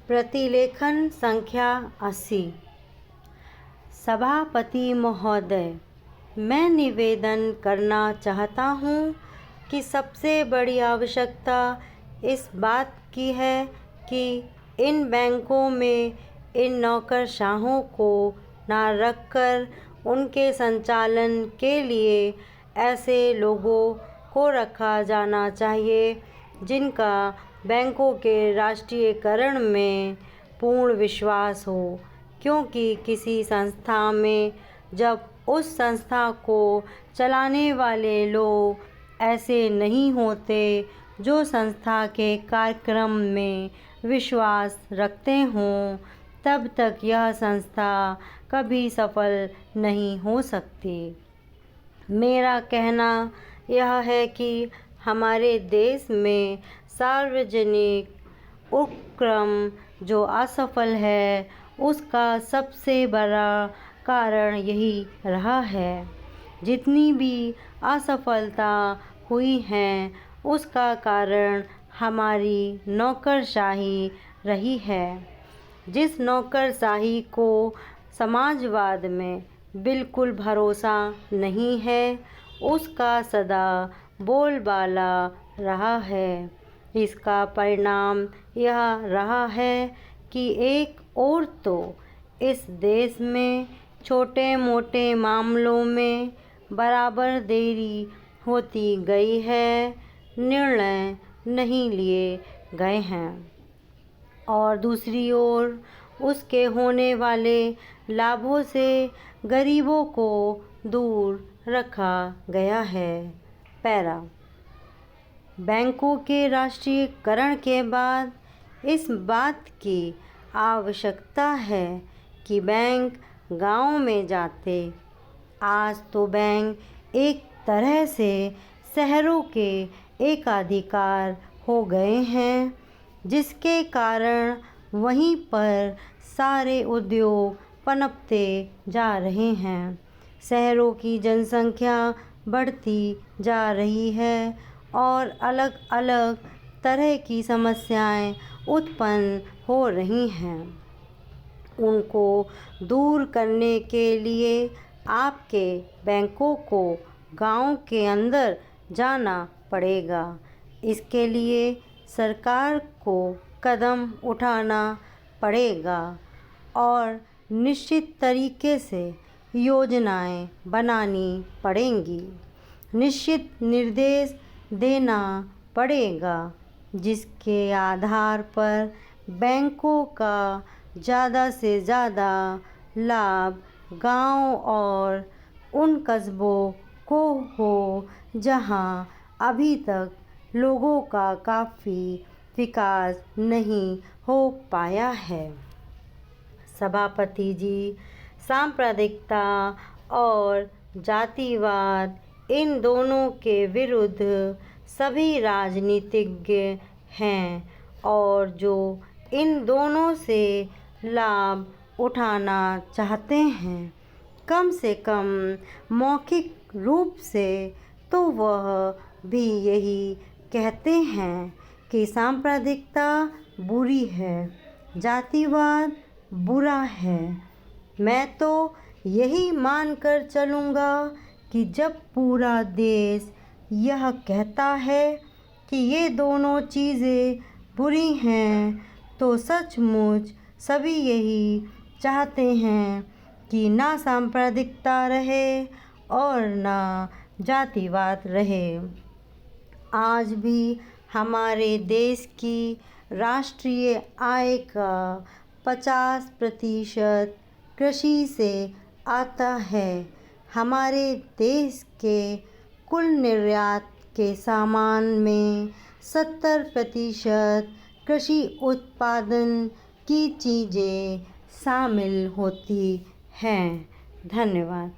प्रतिलेखन संख्या 80। सभापति महोदय, मैं निवेदन करना चाहता हूँ कि सबसे बड़ी आवश्यकता इस बात की है कि इन बैंकों में इन नौकरशाहों को न रखकर उनके संचालन के लिए ऐसे लोगों को रखा जाना चाहिए जिनका बैंकों के राष्ट्रीयकरण में पूर्ण विश्वास हो, क्योंकि किसी संस्था में जब उस संस्था को चलाने वाले लोग ऐसे नहीं होते जो संस्था के कार्यक्रम में विश्वास रखते हों, तब तक यह संस्था कभी सफल नहीं हो सकती। मेरा कहना यह है कि हमारे देश में सार्वजनिक उपक्रम जो असफल है, उसका सबसे बड़ा कारण यही रहा है। जितनी भी असफलता हुई है, उसका कारण हमारी नौकरशाही रही है। जिस नौकरशाही को समाजवाद में बिल्कुल भरोसा नहीं है, उसका सदा बोलबाला रहा है। इसका परिणाम यह रहा है कि एक ओर तो इस देश में छोटे मोटे मामलों में बराबर देरी होती गई है, निर्णय नहीं लिए गए हैं, और दूसरी ओर उसके होने वाले लाभों से गरीबों को दूर रखा गया है। पैरा। बैंकों के राष्ट्रीयकरण के बाद इस बात की आवश्यकता है कि बैंक गांव में जाते। आज तो बैंक एक तरह से शहरों के एकाधिकार हो गए हैं, जिसके कारण वहीं पर सारे उद्योग पनपते जा रहे हैं। शहरों की जनसंख्या बढ़ती जा रही है और अलग अलग तरह की समस्याएं उत्पन्न हो रही हैं। उनको दूर करने के लिए आपके बैंकों को गांव के अंदर जाना पड़ेगा। इसके लिए सरकार को कदम उठाना पड़ेगा और निश्चित तरीके से योजनाएं बनानी पड़ेंगी। निश्चित निर्देश देना पड़ेगा जिसके आधार पर बैंकों का ज़्यादा से ज़्यादा लाभ गांव और उन कस्बों को हो जहां अभी तक लोगों का काफ़ी विकास नहीं हो पाया है। सभापति जी, सांप्रदायिकता और जातिवाद, इन दोनों के विरुद्ध सभी राजनीतिज्ञ हैं और जो इन दोनों से लाभ उठाना चाहते हैं, कम से कम मौखिक रूप से तो वह भी यही कहते हैं कि सांप्रदायिकता बुरी है, जातिवाद बुरा है। मैं तो यही मानकर चलूँगा कि जब पूरा देश यह कहता है कि ये दोनों चीज़ें बुरी हैं, तो सचमुच सभी यही चाहते हैं कि ना सांप्रदायिकता रहे और ना जातिवाद रहे। आज भी हमारे देश की राष्ट्रीय आय का 50% कृषि से आता है। हमारे देश के कुल निर्यात के सामान में 70% कृषि उत्पादन की चीज़ें शामिल होती हैं। धन्यवाद।